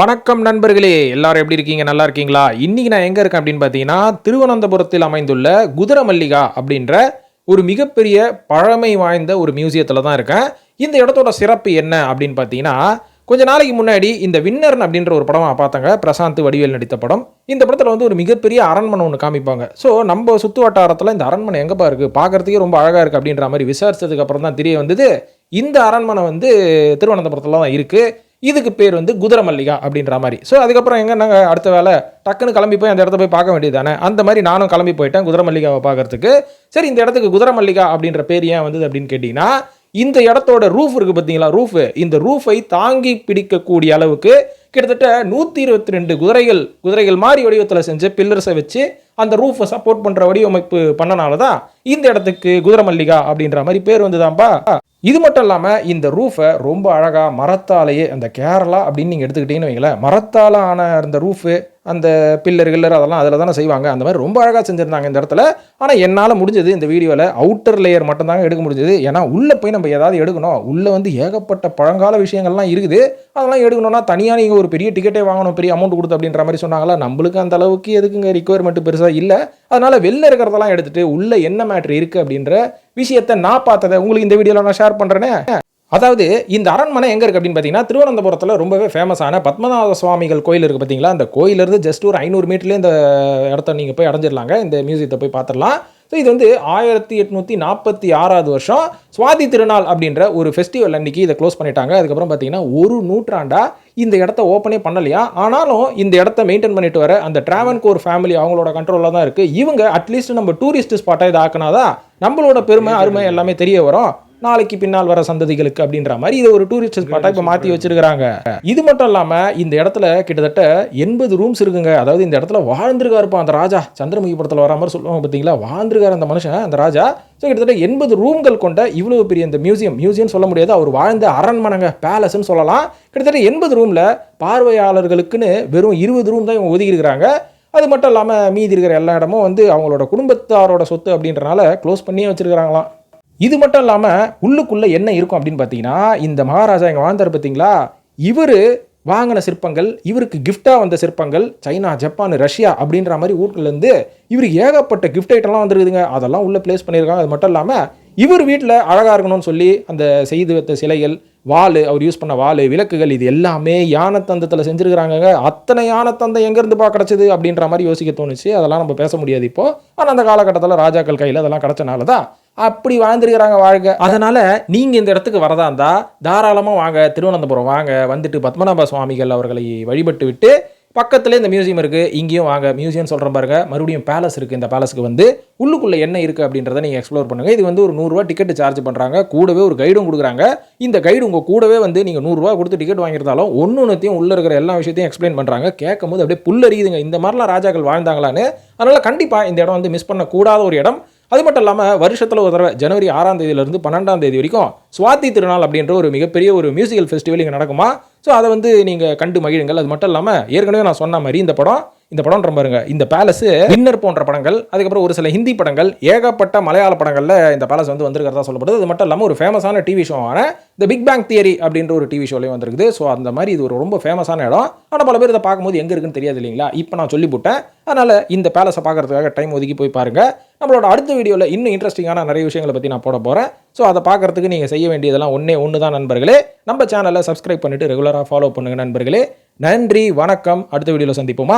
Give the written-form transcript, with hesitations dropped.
வணக்கம் நண்பர்களே, எல்லாரும் எப்படி இருக்கீங்க? நல்லா இருக்கீங்களா? இன்னைக்கு நான் எங்க இருக்கேன் அப்படின்னு பார்த்தீங்கன்னா, திருவனந்தபுரத்தில் அமைந்துள்ள குதிரமல்லிகா அப்படின்ற ஒரு மிகப்பெரிய பழமை வாய்ந்த ஒரு மியூசியத்துல தான் இருக்கேன். இந்த இடத்தோட சிறப்பு என்ன அப்படின்னு பார்த்தீங்கன்னா, கொஞ்ச நாளைக்கு முன்னாடி இந்த வின்னர்ன் அப்படின்ற ஒரு படம் நான் பார்த்தேங்க. பிரசாந்த் வடிவேல் நடித்த படம். இந்த படத்துல வந்து ஒரு மிகப்பெரிய அரண்மனை ஒண்ணு காமிப்பாங்க. ஸோ நம்ம சுத்து வட்டாரத்துல இந்த அரண்மனை எங்கப்பா இருக்கு? பார்க்கறதுக்கே ரொம்ப அழகா இருக்கு அப்படின்ற மாரி விசாரிச்சதுக்கு அப்புறம் தான் தெரிய வந்தது, இந்த அரண்மனை வந்து திருவனந்தபுரத்துல தான் இருக்கு. இதுக்கு பேர் வந்து குதிரமல்லிகா அப்படின்ற மாதிரி. ஸோ அதுக்கப்புறம் எங்க நாங்கள் அடுத்த வேலை டக்குன்னு கிளம்பி போய் அந்த இடத்த போய் பார்க்க வேண்டியது தானே. அந்த மாதிரி நானும் கிளம்பி போயிட்டேன் குதிரமல்லிகாவை பார்க்கறதுக்கு. சரி, இந்த இடத்துக்கு குதிரமல்லிகா அப்படின்ற பேர் ஏன் வந்தது அப்படின்னு கேட்டிங்கன்னா, இந்த இடத்தோட ரூஃப் இருக்குது பார்த்தீங்களா, இந்த ரூஃபை தாங்கி பிடிக்கக்கூடிய அளவுக்கு கிட்டத்தட்ட 122 குதிரைகள் மாதிரி வடிவத்தில் செஞ்ச பில்லர்ஸை வச்சு அந்த ரூஃபை சப்போர்ட் பண்ணுற வடிவமைப்பு பண்ணனால தான் இந்த இடத்துக்கு குதிரமல்லிகா அப்படின்ற மாதிரி பேர் வந்துதான்ப்பா. இது மட்டும் இல்லாமல் இந்த ரூஃபை ரொம்ப அழகாக மரத்தாலேயே, அந்த கேரளா அப்படின்னு நீங்கள் எடுத்துக்கிட்டீங்கன்னு வைங்களேன், மரத்தால் ஆன அந்த ரூஃபு, அந்த பில்லர் அதெல்லாம் அதில் தானே செய்வாங்க. அந்த மாதிரி ரொம்ப அழகாக செஞ்சுருந்தாங்க இந்த இடத்துல. ஆனால் என்னால் முடிஞ்சது இந்த வீடியோவில் அவுட்டர் லேயர் மட்டும்தாங்க எடுக்க முடிஞ்சது. ஏன்னா உள்ளே போய் நம்ம ஏதாவது எடுக்கணும், உள்ளே வந்து ஏகப்பட்ட பழங்கால விஷயங்கள்லாம் இருக்குது. அதெல்லாம் எடுக்கணும்னா தனியாக நீங்கள் ஒரு பெரிய டிக்கெட்டே வாங்கணும், பெரிய அமௌண்ட் கொடுத்து அப்படின்ற மாதிரி சொன்னாங்களா. நம்மளுக்கு அந்த அளவுக்கு எதுக்குங்க ரிக்குவயர்மெண்ட் பெருசாக இல்லை. அதனால் வெளில இருக்கிறதெல்லாம் எடுத்துகிட்டு உள்ளே என்ன மேட்ரு இருக்குது அப்படின்ற விஷயத்தை நான் பார்த்ததை உங்களுக்கு இந்த வீடியோவில் நான் ஷேர் பண்ணுறேனே. அதாவது இந்த அரண்மனை எங்கே இருக்குது அப்படின்னு பார்த்தீங்கன்னா, திருவனந்தபுரத்தில் ரொம்பவே ஃபேமஸான பத்மநாத சுவாமிகள் கோயில் இருக்குது பார்த்தீங்களா. அந்த கோயிலிருந்து ஜஸ்ட் ஒரு 500 மீட்டர்லேயே இந்த இடத்த நீங்கள் போய் அடைஞ்சிடலாங்க. இந்த மியூசியத்தை போய் பார்த்துடலாம். ஸோ இது வந்து 1846 வருஷம் சுவாதி திருநாள் அப்படின்ற ஒரு ஃபெஸ்டிவல் அன்றைக்கி இதை க்ளோஸ் பண்ணிட்டாங்க. அதுக்கப்புறம் பார்த்தீங்கன்னா ஒரு நூற்றாண்டாக இந்த இடத்த ஓப்பனே பண்ணலையா. ஆனாலும் இந்த இடத்த மெயின்டைன் பண்ணிட்டு வர அந்த டிராவன்கோர் ஃபேமிலி அவங்களோட கண்ட்ரோலில் தான் இருக்குது. இவங்க அட்லீஸ்ட் நம்ம டூரிஸ்ட் ஸ்பாட்டாக இதை ஆக்கினாதான் நம்மளோட பெருமை அருமை எல்லாமே தெரிய வரும் நாளைக்கு பின்னால் வர சந்ததிகளுக்கு அப்படின்ற மாதிரி இது ஒரு டூரிஸ்ட் ஸ்பாட்டா இப்போ மாற்றி வச்சிருக்காங்க. இது மட்டும் இல்லாமல் இந்த இடத்துல கிட்டத்தட்ட 80 ரூம்ஸ் இருக்குங்க. அதாவது இந்த இடத்துல வாழ்ந்திருக்காருப்பா அந்த ராஜா. சந்திரமுகி படத்தில் வர மாதிரி சொல்லுவாங்க பார்த்தீங்களா, வாழ்ந்திருக்காரு அந்த மனுஷன், அந்த ராஜா. ஸோ கிட்டத்தட்ட 80 ரூம்கள் கொண்ட இவ்வளவு பெரிய இந்த மியூசியம் சொல்ல முடியாது, அவர் வாழ்ந்த அரண்மனைங்க, பேலஸ்ன்னு சொல்லலாம். கிட்டத்தட்ட 80 ரூமில் பார்வையாளர்களுக்குன்னு வெறும் 20 ரூம் தான் இவங்க ஒதுக்கி இருக்கிறாங்க. அது மட்டும் இல்லாமல் மீதி இருக்கிற எல்லா இடமும் வந்து அவங்களோட குடும்பத்தாரோட சொத்து அப்படின்றனால க்ளோஸ் பண்ணியே வச்சிருக்கிறாங்களாம். இது மட்டும் இல்லாமல் உள்ளுக்குள்ளே என்ன இருக்கும் அப்படின்னு பார்த்தீங்கன்னா, இந்த மகாராஜா இங்கே வாழ்ந்தார் பார்த்தீங்களா, இவர் வாங்கின சிற்பங்கள், இவருக்கு கிஃப்டாக வந்த சிற்பங்கள் சைனா, ஜப்பான், ரஷ்யா அப்படின்ற மாதிரி ஊர்கள்லேருந்து இவருக்கு ஏகப்பட்ட கிஃப்ட் ஐட்டம்லாம் வந்துருக்குதுங்க. அதெல்லாம் உள்ளே பிளேஸ் பண்ணியிருக்காங்க. அது மட்டும் இல்லாமல் இவர் வீட்டில் அழகாக இருக்கணும்னு சொல்லி அந்த செய்து வைத்த சிலைகள், வாள், அவர் யூஸ் பண்ண வாள், விளக்குகள், இது எல்லாமே யானைத்தந்தத்தில் செஞ்சுருக்கிறாங்க. அத்தனை யானைத்தந்தம் எங்கேருந்துப்பா கிடச்சிது அப்படின்ற மாதிரி யோசிக்க தோணுச்சு. அதெல்லாம் நம்ம பேச முடியாது இப்போது. ஆனால் அந்த காலகட்டத்தில் ராஜாக்கள் கையில் அதெல்லாம் கிடச்சனால தான் அப்படி வாழ்ந்துருக்கிறாங்க வாழ்க்கை. அதனால் நீங்கள் இந்த இடத்துக்கு வரதா இருந்தால் தாராளமாக வாங்க, திருவனந்தபுரம் வாங்க. வந்துட்டு பத்மநாப சுவாமிகள் அவர்களை வழிபட்டு விட்டு பக்கத்துலேயே இந்த மியூசியம் இருக்குது, இங்கேயும் வாங்க. மியூசியம் சொல்கிறேன் பாருங்க, மறுபடியும் பேலஸ் இருக்குது. இந்த பேலஸுக்கு வந்து உள்ளுக்குள்ளே என்ன இருக்குது அப்படின்றத நீங்கள் எக்ஸ்ப்ளோர் பண்ணுங்கள். இது வந்து ஒரு 100 ரூபா டிக்கெட் சார்ஜ் பண்ணுறாங்க. கூடவே ஒரு கைடும் கொடுக்குறாங்க. இந்த கைடு உங்கள் கூடவே வந்து நீங்கள் 100 ரூபா கொடுத்து டிக்கெட் வாங்கியிருந்தாலும் ஒன்றுத்தையும் உள்ளே இருக்கிற எல்லா விஷயத்தையும் எக்ஸ்பிளைன் பண்ணுறாங்க. கேட்கும் போது அப்படியே புல்லறியுதுங்க, இந்த மாதிரிலாம் ராஜாக்கள் வாழ்ந்தாங்களான்னு. அதனால் கண்டிப்பாக இந்த இடம் வந்து மிஸ் பண்ணக்கூடாத ஒரு இடம். அது மட்டும் இல்லாமல் வருஷத்தில் ஒரு தடவை ஜனவரி 6ஆம் தேதியிலிருந்து 12ஆம் தேதி வரைக்கும் சுவாதி திருநாள் அப்படின்ற ஒரு மிகப்பெரிய ஒரு மியூசிக்கல் ஃபெஸ்டிவல் இங்கே நடக்குமா. ஸோ அதை வந்து நீங்கள் கண்டு மகிழுங்கள். அது மட்டும் இல்லாமல் ஏற்கனவே நான் சொன்ன மாதிரி இந்த படம் பாருங்க, இந்த பேலஸ் வின்னர் போன்ற படங்கள், அதுக்கப்புறம் ஒரு சில ஹிந்தி படங்கள், ஏகப்பட்ட மலையாள படங்களில் இந்த பேலஸ் வந்து வந்திருக்கிறதா சொல்லப்படுது. அது மட்டும் இல்லாமல் ஒரு ஃபேமஸான டிவி ஷோவான த பிக் பேங் தியரி அப்படின்ற ஒரு டிவி ஷோலையும் வந்திருக்குது. ஸோ அந்த மாதிரி இது ஒரு ரொம்ப ஃபேமஸான இடம். ஆனால் பல பேர் இதை பார்க்கும்போது எங்கே இருக்குன்னு தெரியாது இல்லைங்களா. இப்போ நான் சொல்லிவிட்டேன். அதனால் இந்த பேலஸை பார்க்கறதுக்காக டைம் ஒதுக்கி போய் பாருங்கள். நம்மளோட அடுத்த வீடியோவில் இன்னும் இன்ட்ரெஸ்டிங்கான நிறைய விஷயங்களை பற்றி நான் போட போகிறேன். ஸோ அதை பார்க்கறதுக்கு நீங்கள் செய்ய வேண்டியதெல்லாம் ஒன்று தான் நண்பர்களே. நம்ம சேனலை சப்ஸ்கிரைப் பண்ணிவிட்டு ரெகுலராக ஃபாலோ பண்ணுங்கள் நண்பர்களே. நன்றி, வணக்கம். அடுத்த வீடியோவில் சந்திப்போமா.